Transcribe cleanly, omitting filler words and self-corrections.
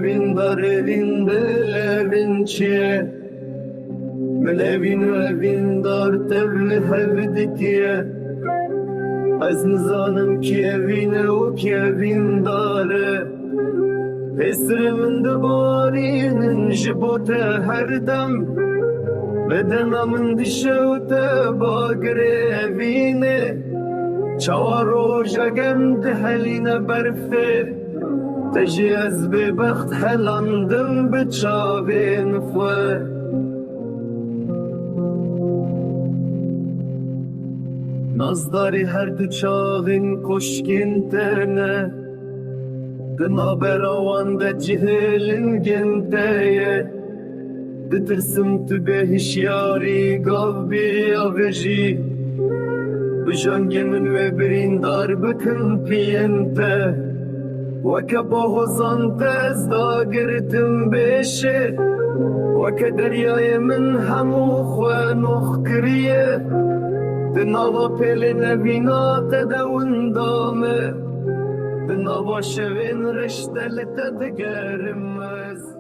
Evin dar evinde evinçiye Melevin evin dar tevli hevdikiye Az nizanım ki evine o ki evin dare Esrimin de barinin jibote her dem Bedenamın dişevte bagre evine Çavar roja gemdi heline berfe تجي أزبي بخت حلاندم بتشابين فوي نزداري هر دو چاغين كشكين ترنه دنا براوان دا جهلين جنتايه دترسم تبهش ياري قلبي أغجي بجنجن وبرين دار بكن بينته وكبوزن تزدا قرتم بشي وكدرياي من همو خوانوخ كريه دناوا بلنا بينا تدون دامه دناوا شوين رشتل تدقرمز